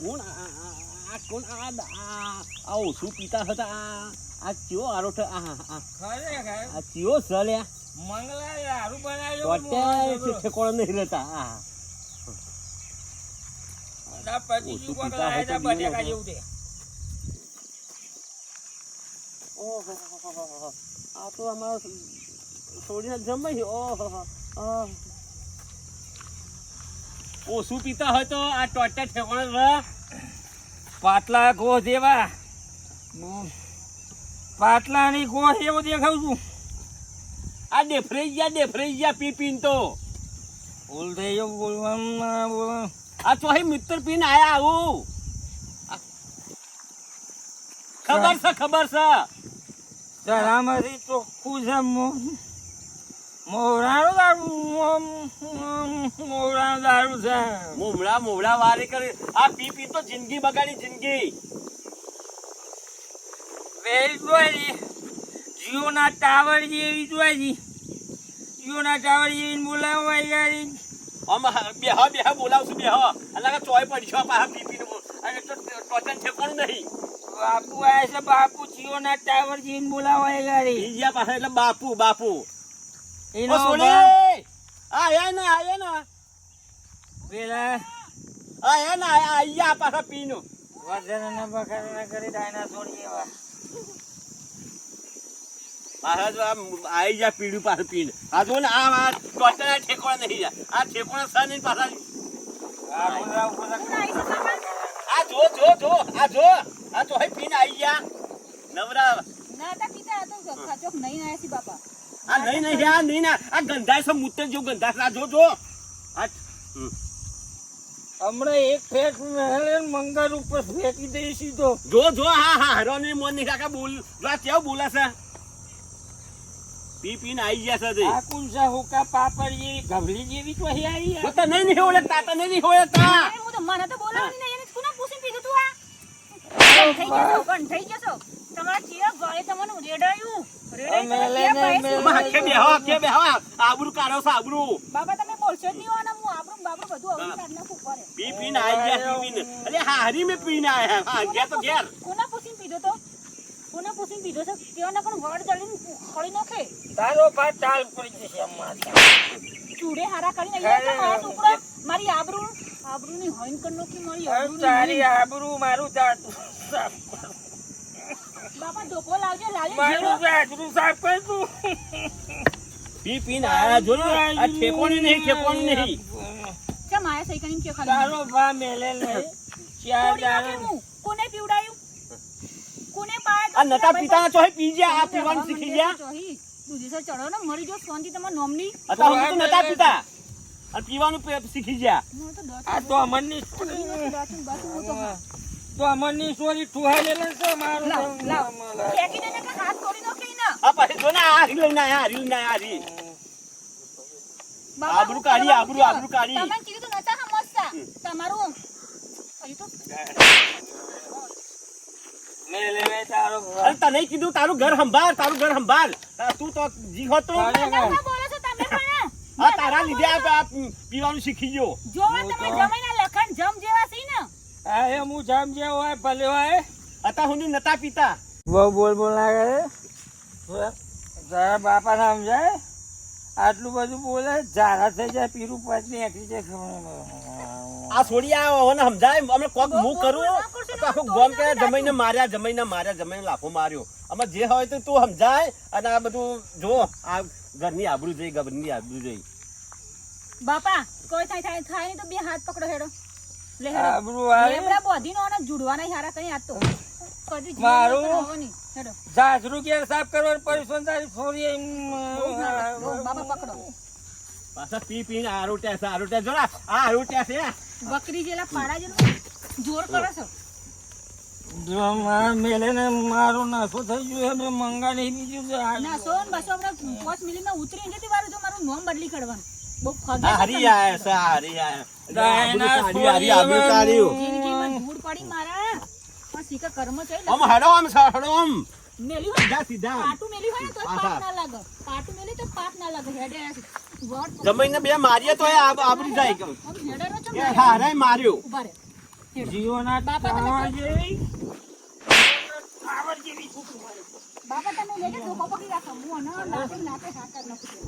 કોણ કોણ ઓછું પીતા હતા આ ચિયો આરોઠ આ ચિયો સલ્યા મંગલા હારું બનાવ્યો ઠેકોણ નહીં રહેતા આ તો અમારો છોડીને જમાઈ ઓછું પીતા હોય તો આ ટોટા ઠેકોણ પાટલા ગો જેવા પાટલાની ગો એવો દેખાવ છું. આ ડેફરાઈ ગયા પી પીન તો બોલ થઈ ગયો બોલવામાં આ તો અહીં મિત્ર પીને આયા આવું ખબર છે તારામાંથી ચોખ્ખું છે મોવરાનું દારૂ છે. મોવડા વારે કરી આ પી પી તો જિંદગી બગાડી જિંદગી. જીઓના ટાવર જેવી જોઈ જીઓના ટાવર જેવી બોલાવવા ગાડી બેહ બોલાવશું બેહ અલગ ચોય પડશો પાછા પી પી અને તો ટોટન ઠેકોણ નહીં. બાપુ આયા છે બાપુ જીઓના ટાવર જેવી બોલાવવા ગાડી બીજા પાસે એટલે બાપુ એનો આયા ને પેલા આયા પાછા પીનો વર્ધનના બખારના કરી ડાયનાસોર જેવા પાછા જો આઈ જા પીડું પાછું પીને આ જો ને આ ટોટના ઠેકોણા નહીં જા આ ઠેકોણા સર નહીં પાછા આ જો હે પીને આઈ જા નવરા આ નહીં આ ગંધાય છે મૂત્ર જો ગંધાય આ જો આ હમણાં એક ફેક મંગળ ઉપર ફેંકી દઈ સીધો જો હા હરો ને મોન નહીં કાકા બોલ કેવું બોલાશે પી પીને આઈ ગયા છે આ કુંસા હોકા પાપડ જેવી ગભલી જેવી તો હે આવી તો તને નહીં ઓળખતા મને તો બોલાવવાની નહીં એને કોના પૂછીને પીધું તું આ થઈ જશો તમારા ચિયા ગળે તમને રેડાયું આબરૂ કાઢો છે આબરૂ બાબા તમે બોલશો જ નહીં અને હું આબરૂ બાબરૂ બધું અવળી કાઢ નાખું પડે પી પીને આઈ ગયા પી પીને અરે હારી મે પીને આયા હા ગયા તો ઘેર કોના પૂછીને પીધો તો છે કેવાના પણ વડ જલીને ખળી નાખે તારો ભાત ચાલ પડી જશે અમાર ચૂડે હારા કરીને અહીંયા મારા છોકરો મારી આબરૂની હોઈન કર નાખી મારી આબરૂ તારી આબરૂ મારું જાતું બાપા ધોકો લાવજો લાલી મારું જાતું સાફ કર તું પી પીને આયા જો ને આ ઠેકોણી નહીં કેમ આયા સહી કરીને કે ખાલી તારો ભા મેલે નહીં ચાર દારૂ કોને પીવડાયું કોને પાય આ નતા પિતા ચોહી પી ગયા આ પીવાનું શીખી ગયા દૂધી સર ચડો ને મરી જો શાંતિ તમાર નોમની અતા હું તો નતા પિતા અને પીવાનું શીખી ગયા આ તો અમરની સોરી ઠુહાઈ લે છે મારું ફેંકી દેને કે હાથ તોડી નાખે ના આ પછી જો ને આ લઈને આયા આબરૂ કાઢી તમે કીધું તો નતા સમજતા તમારું હજી તો મેલે મે તારો અરે તને કીધું તારું ઘર સંભાળ તું તો જી હતો બોલો છો તમે પણ આ તારા લીધે આ પીવાનું શીખી ગયો જોવા તમે જમાઈના લખન જમ જેવા છે ને આ એ હું જામ જે હોય ભલે હોય અતા હું નતા પીતા બોલ લાગે તારા બાપા નામ જાય આટલું બધું બોલે ઝારા થઈ જાય પીરું પાછની એકલી જાય આ છોડી આવને સમજાય અમે કોક હું કરું તો આખું ગોમ કે જમાઈને માર્યા લાફો માર્યો અમે જે હોય તો તું સમજાય અને આ બધું જો આ ઘરની આબરૂ જોઈ બાપા કોઈ થાય નહીં તો બે હાથ પકડો હેડો લે આબરૂ આવે લેબડા બોધીનો અને જુડવાના હારા કઈ આતો કદી મારું જીવવાની હેડો જાજરૂ કે સાફ કરવાનું પરિસોન તારી છોરી બાબા પકડો પાછા પી પીને આરોટ્યા જો આ આરોટ્યા છે બકરી જેલા પાડા જેલું જોર કરો છો મેલે ને મારું નાસો થઈ ગયું એમ મંગા નહીં બીજું ના સોન બસો આપણે 5 મિનિટમાં ઉતરી જતી વારું જો મારું નામ બદલી કાઢવાનું બહુ હારી આયા જિંદગીમાં ધૂળ પડી મારા પણ સીકા કર્મ છે હડો મેલી હોય સીધા પાટું મેલી હોય ને તો પાપ ના લાગે પાટું મેલી તો પાપ ના લાગે હેડે જમીને બે મારીએ તો આબરી જાય હેડે રો છો હારાય માર્યો ઉભા રે જીઓના બાપા તમે ટાવર જેવી ટાવર જેવી છોકરી મારે. બાપા તમે લેજો ધોકો પકડી રાખો હું નાતે હાકર નથી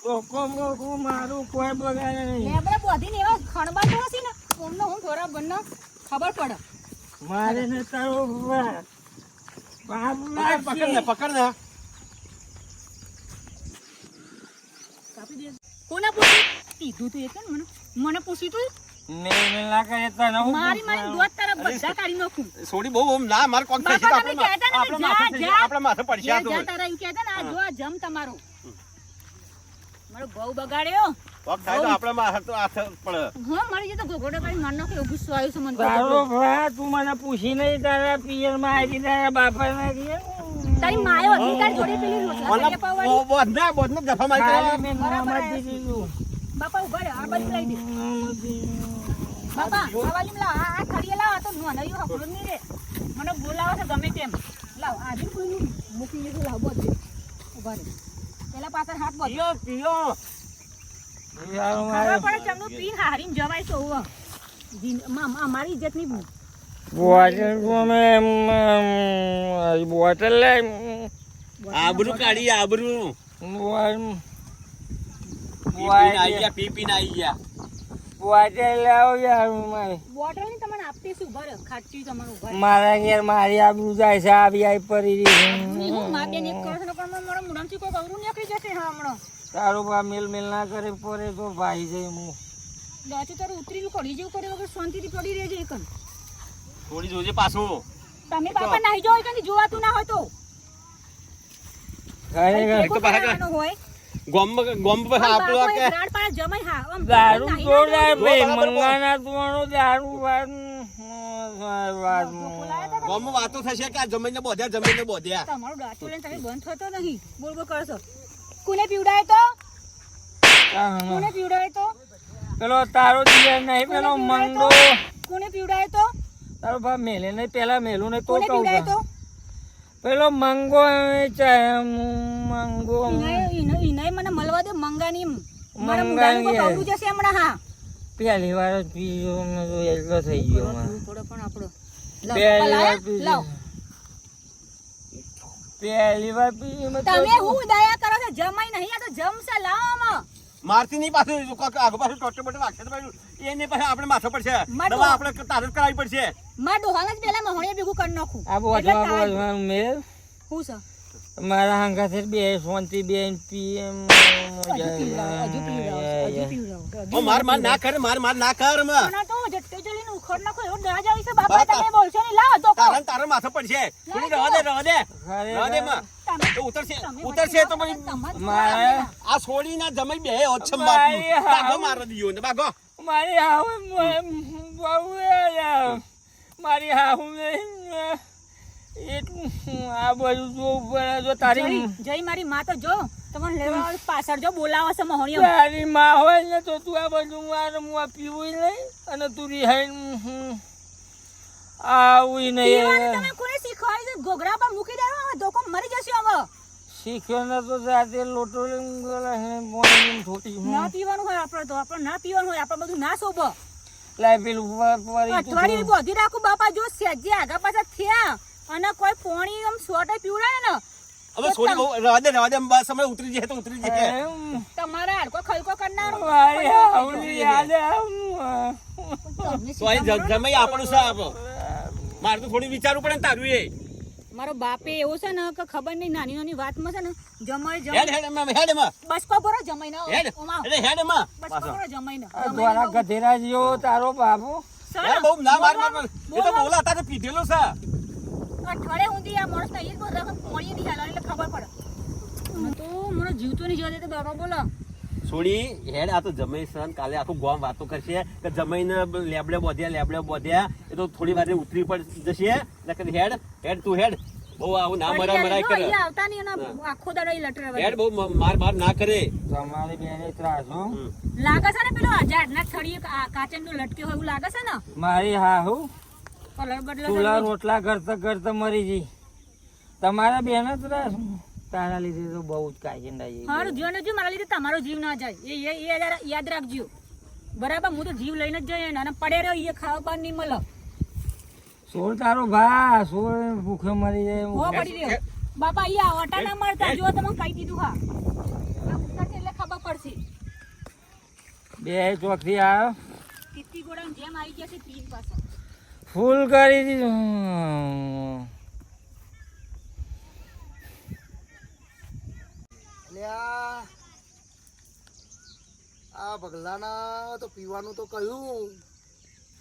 ધોકો બોકો મારું કોઈ બગાડે નહીં. લેબડા બોધીને એવા ખણબા તો હશે ને ઓમનો હું થોડા બંને ખબર પડે મારે ને તારો બાપ પકડ ને પકડ ને કાપી દે કોને પૂછ્યું કીધું તું એક ને મને પૂછ્યું તું મેં ના કરે તને હું મારી દોત તારા બધા કાઢી નાખું સોડી બહુ ના માર કોક થશે બાપા તો તમે કહેતા ને આપણા માથે પડશે આ તો જા તારા એવું કહેતા ને આ જો આ જમ તમારો મારો બહુ બગાડ્યો કોક થાય તો આપણા માથે તો હાથ પડે હા મારી જે તો ગોગોડો કરી માર નાખે એવું ગુસ્સો આવ્યો છે મને તારો ભા તું મને પૂછી નહીં તારા પિયર માં આવી તારા બાપા ને તારી માયો અધિકાર જોડે પેલી રોટલા કરી પાવવાની બોધને દફા મારી ખાલી કરે મેં નામ જ દીધું. બાપા ઉભા રહો આ બાજુ લઈ દે બાપા આ બાજુ લાવ આ ખડીએ લાવ આ તો નોનયું હકડું નહીં રે મને બોલાવો છે ગમે તેમ લાવ આજે કોઈ મૂકી દીધું લાવ બોધ ઉભા રહો પેલા પાછળ હાથ બોધ પીઓ પીઓ યાર ખબર મારે પડે ચમનું પીન હારીને જવાય છે ઓવા અમારી ઇજ્જત ની બોટલ બોટલ લે આબરૂ કાઢી આબરૂ પી પીને આઈ ગયા બોટલ લાવો યાર મારે બોટલ ની તમને આપતી શું ભરે ખાટી તમને ઉભા મારા ઘેર મારી આબરૂ જાય છે આવી આવી પડી રહી હું માં બેન એક કરો છો પણ મારા મુડામથી કોઈ અવરું નીકળી જશે હા હમણાં તારો બા મેલ મેલ ના કરે પરે તો ભાઈ જાય હું દાચી તારું ઉતરી કડી જેવું કરે વગર શાંતિથી પડી રહેજે એકન થોડી જોજે પાછું તમે બાપા નાહી જાઓ કે જોવાતું ના હોય તો ખરેખર એક તો પાછા હોય ગોમ પર આપણો બાપો કે એક રાડ પાડે જમાઈ હા આમ દારૂ નાહી તો ના લે ભાઈ બરાબર મંગાના તુવાનો દારૂ વાત ગોમ વાતો થશે કે આ જમીને બોધ્યા તમારું દાંતું લઈને તમે બંધ થતો નહીં બોલ બોલ કરશો કોને પીવડાય તો કોને પીવડાય તો પેલો તારો દિયર નહીં પેલો મંગો કોને પીવડાય તો તારો બા મેલે નહીં પેલા મેલું નહીં તો કોને કહું પીવડાય તો પેલો મંગો મંગો ઈનાય મને મળવા દે મંગાની મારા મંગાની મુડાનું કોઈ કવરું જશે હમણાં હા પહેલી વાર જ પીજો મેં તો એટલો થઈ ગયો મારે થોડો પણ આપણો પહેલી વાર લાવ પીજો પહેલી વાર પીજો મેં તો તમે હું દયા કરો છો જમાઈ નહીં આ તો જમશે લાવવામાં મારતી નહીં પાછું આગળ પાછું ટોટો બોટો વાગશે તો પાછું એને પછી આપણે માથે પડશે માથું. દવા આપણે તારે જ કરાવી પડશે મારા ડોહાને જ પેલા મહોણીએ ભેગું કરી નાખું આ બોધમાં મેલ હું છે મારા હંગાથે બે શાંતિ બેન પીએમ હજુ પીવડાવો. માર ના કર માર ના કર માં મને તો જટકે જલીને ઉખડ નાખો એવો દાજ આવી છે બાપા તમે બોલશો નહીં લાવો તો તારે માથે પડશે થોડી રવા દે માં તમે તો ઉતરશે તો પછી મારે આ છોડી ના જમાઈ બે ઓછમ મારી બાગો માર દીયો ને બાગો મારી હાવ બહુ મારી હાવ એટલું આ બધું જો તારી જય મારી માં તો જો તમને લેવા પાછળ જો બોલાવે છે મહોણીઓ તારી માં હોય ને તો તું આ બધું મારે હું આ પીવું નહીં અને તું રિહાઈ આવું પીવાનું નહીં તમે કોને શીખવાડી છે ઘોઘરા પર મૂકી દેવાનો હવે ધોકો મરી જશે હવે શીખ્યો ને તો જાતે લોટો લઈને થોડી ના પીવાનું હોય આપણે ના પીવાનું હોય આપણે બધું ના શોભો લાય પેલું અઠવાડિયે બોધી રાખું બાપા જો સેજે આગા પાછા થયા અને કોઈ પોણી આમ સોટે પીવડાય ને હવે છોડી બહુ રવા દે બસ હમણાં ઉતરી જાય તો ઉતરી જાય તમારા હાડકો ખલકો કરનાર મારી હાવલી યાદ તો અહીં જમાઈ આપણું છે આપણો મારે તો થોડી વિચારવું પડે ને તારું એ મારો બાપે એવો છે ને કે ખબર નહીં નાની નાની વાતમાં છે ને જમાઈ હેડ માં બસકો ભરો જમાઈ ના હેડ માં બસકો ભરો જમાઈ ના દ્વારા ગધેરા જેવો તારો બાપુ યાર બહુ ના માર એ તો બોલા તારે પીધેલો છે અઠવાડિયે સુધી આ માણસ નહીં બોલતા પોણી ની હાલવાની એટલે ખબર પડે તો મને જીવતો નહીં જોવા દે તો બાપા બોલો છોડી હેડ આ તો જમાઈ સન કાલે આખું ગામ વાતો કરશે કે જમાઈને લેબડે બોધ્યા એ તો થોડી વાર ઉતરી પડ જશે હેડ તું હેડ બહુ આવું ના મરાય કરે આવતા નહીં અને આખો દાડો લટરાવા હેડ બહુ માર ના કરે તમારી બેને ત્રાસ હો લાગે છે ને પેલો હજારના થળી કાચન નો લટકે હોય એવું લાગે છે ને મારી હાહુ કલર બદલો ચૂલા રોટલા કરતા મરી જઈ તમારા બેન ત્રાસ તારા લીધે તો બહુ જ કાજિંદા છે હારું જીવન જો મારા લીધે તમારો જીવ ના જાય એ યાદ રાખજો બરાબર હું તો જીવ લઈને જ જઈએ ને અને પડે રહ્યો એ ખાવા બાર નહીં મળે સોળ તારો ભા સોળ ભૂખે મરી જાય હો પડી રહ્યો બાપા અહીંયા ઓટા ના મળતા જો તમે કહી દીધું હા આ ઉતરશે એટલે ખબર પડશે બે ચોકથી આવ્યો કિત્તી ગોળા જેમ આવી ગયા છે પીન પાસે ફૂલ કરી દીધું આ ભગલાના તો પીવાનું તો કહ્યું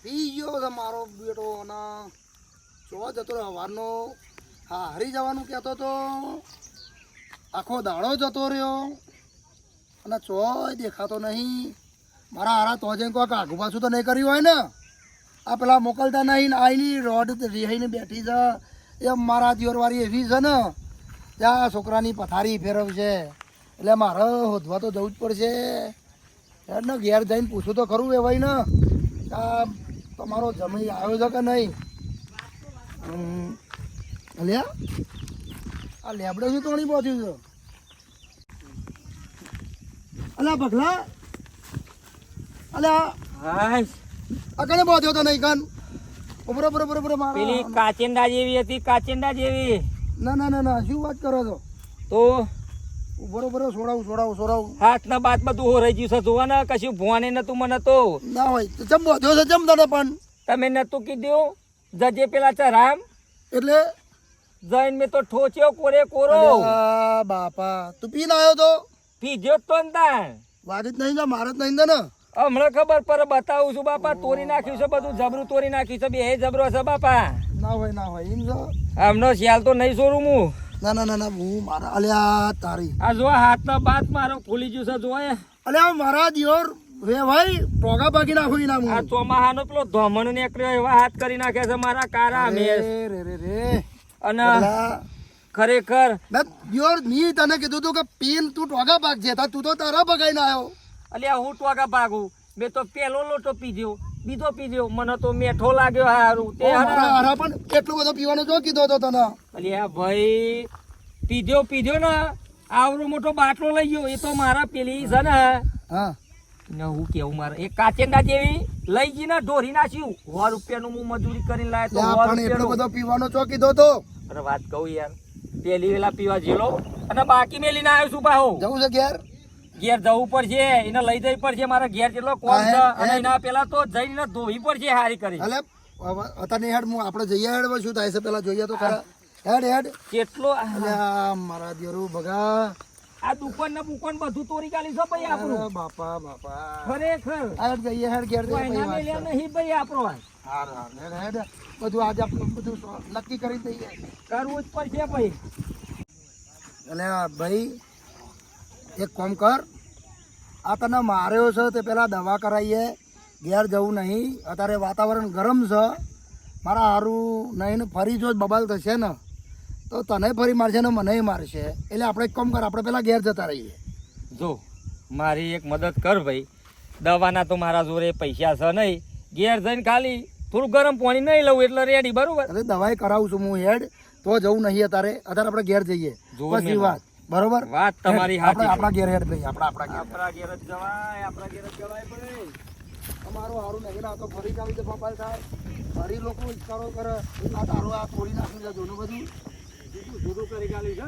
પી ગયો છે મારો બેટો અને જોવા જતો રહ્યો સવારનો હા હારી જવાનું કહેતો તો આખો દાડો જતો રહ્યો અને ચોય દેખાતો નહીં મારા હારા તો જઈને કોઈક આગુ પાછું તો નહીં કર્યું હોય ને આ પેલા મોકલતા નહીં ને આઈની રોડ રિહાઈને બેઠી છે એ મારા દિયોરવાળી એવી છે ને ત્યાં છોકરાની પથારી ફેરવશે એટલે મારે હોધવા તો જવું જ પડશે ને ઘેર જઈને પૂછું તો ખરું એ ભાઈ ને આ તમારો જમી આવ્યો છે કે નહીં અલ્યા આ લેબડે શું તોણી પહોંચ્યું છે અલ્યા ભગલા અલ્યા હાય આ કને પહોંચ્યો તો નહીં કન બરોબર બરોબર બરોબર પેલી મારા કાચિંડા જેવી હતી કાચિંડા જેવી ના ના ના ના શું વાત કરો છો તો બરોબર છોડાવું હાથ ના બાત બધું હો રહી ગયું છે જોવા ને કશું ભોને નતું મને તો ના હોય તો ચમ પહોંચ્યો છે ચમ તને પણ તમે નતું કીધું જજે પેલા ચરામ એટલે જઈને મેં તો ઠોચ્યો કોરે કોરો અલ્યા બાપા તું પીને આવ્યો તો પીધ્યો જ તો ને તાણ વાગી જ નહીં ને મારે જ નહીં ને હમણાં ખબર પર બતાવું છું બાપા તોડી નાખ્યું છે બધું જબરું તોડી નાખ્યું છે બે જબરો છે બાપા ના હોય એમ છે હમણાં શિયાલ તો નહીં છોડું હું ના ના ના ના હું મારા અલ્યા તારી આ જો હાથ ના બાત મારો ખુલી ગયું છે જો અલ્યા મારા દિયોર વે ભાઈ ટોગા ભાગી નાખું ના આ હું ચોમાહાનો પેલો ધોમણ નીકળ્યો એવા હાથ કરી નાખ્યા છે મારા કારા મેસ રે અને અલ્યા ખરેખર મેં દિયોર ની તને કીધું તું કે પીન તું ટોગા ભાગ છે તું તો તારા ભગાઈને આવ્યો અલ્યા હું ટોગા ભાગું મેં તો પેલો લોટો પીધ્યો બીજો પીધ્યો મને તો મેઠો લાગ્યો હારું તે મારા હારા પણ એટલું બધું પીવાનું જો કીધો તો તને અલ્યા ભાઈ પીધ્યો ને આવડો મોટો બાટલો લઈ ગયો એ તો મારા પેલી છે ને હા ને હું કેવું મારે એક કાચેંડા જેવી લઈ ગઈ ને ઢોરી નાખ્યું 100 રૂપિયાનું હું મજૂરી કરીને લાવ્યો તો 100 પણ એટલો રૂપિયાનું. બધો પીવાનો ચો કીધો તો અરે વાત કહું યાર પેલી વેલા પીવા જેલો અને બાકી મેલીને આવ્યો છું પાહો જવું છે ઘેર ઘેર જવું પડશે એને લઈ જવી પડશે મારા ઘેર જેટલો કોમ છે અને એના પેલા તો જઈને ધોવી પડશે હારી કરી અલે અત્યારે હેડ હું આપણે જઈએ હેડ શું થાય છે પેલા જોઈએ તો ખરા હેડ કેટલો અલ્યા મારા દિયોરું ભગા આ દુકાન ને બુકાન બધું તોડી કાઢી છે ભાઈ આપણું અરે બાપા ખરેખર હેડ જઈએ હેડ ઘેર જઈએ કોઈના મેલ્યા નહીં ભાઈ આપણો હાર હેડ બધું આજે આપણે બધું નક્કી કરી દઈએ કરવું જ પડશે ભાઈ અને ભાઈ એક કામ કર આ તને માર્યો છે તે પેલા દવા કરાવીએ ઘેર જવું નહીં અત્યારે વાતાવરણ ગરમ છે મારા હારું નહીં ને ફરી જો બબાલ થશે ને તો તને ફરી મારશે ને મને મારશે એટલે આપણે એક કામ કર આપણે પેલા ઘેર જતા રહીએ જો મારી એક મદદ કર ભાઈ દવાના તો મારા જોડે પૈસા છે નહીં ઘેર જઈને ખાલી થોડું ગરમ પાણી નહીં લઉં એટલે રેડી બરોબર અરે દવાઈ કરાવું છું હું હેડ તો જવું નહીં અત્યારે આપણે ઘેર જઈએ જોર પછી મેલો. વાત બરોબર વાત તમારી સાચી છે. આપણા ઘેર હેડ ભાઈ આપણા ઘેર આપણા ઘેર જ જવાય ભાઈ અમારું હારું નહીં આ તો ફરી ચાલી છે પપ્પા થાય ફરી લોકો ઇસ્કારો કરે આ તારું આ તોડી નાખ્યું છે જોનું બધું જુદું કરી કાઢી છે